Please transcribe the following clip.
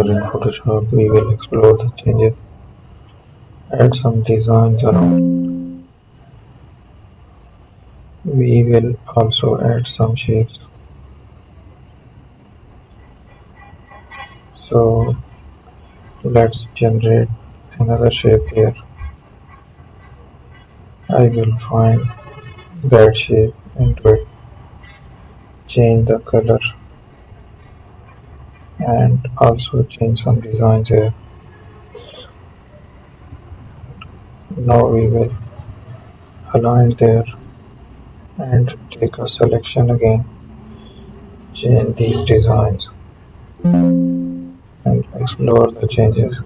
tutorial in Photoshop, we will explore the changes, add some designs around. We will also add some shapes. So let's generate another shape here. I will find that shape into it, change the color and also change some designs here. Now we will align there and take a selection again, change these designs and explore the changes.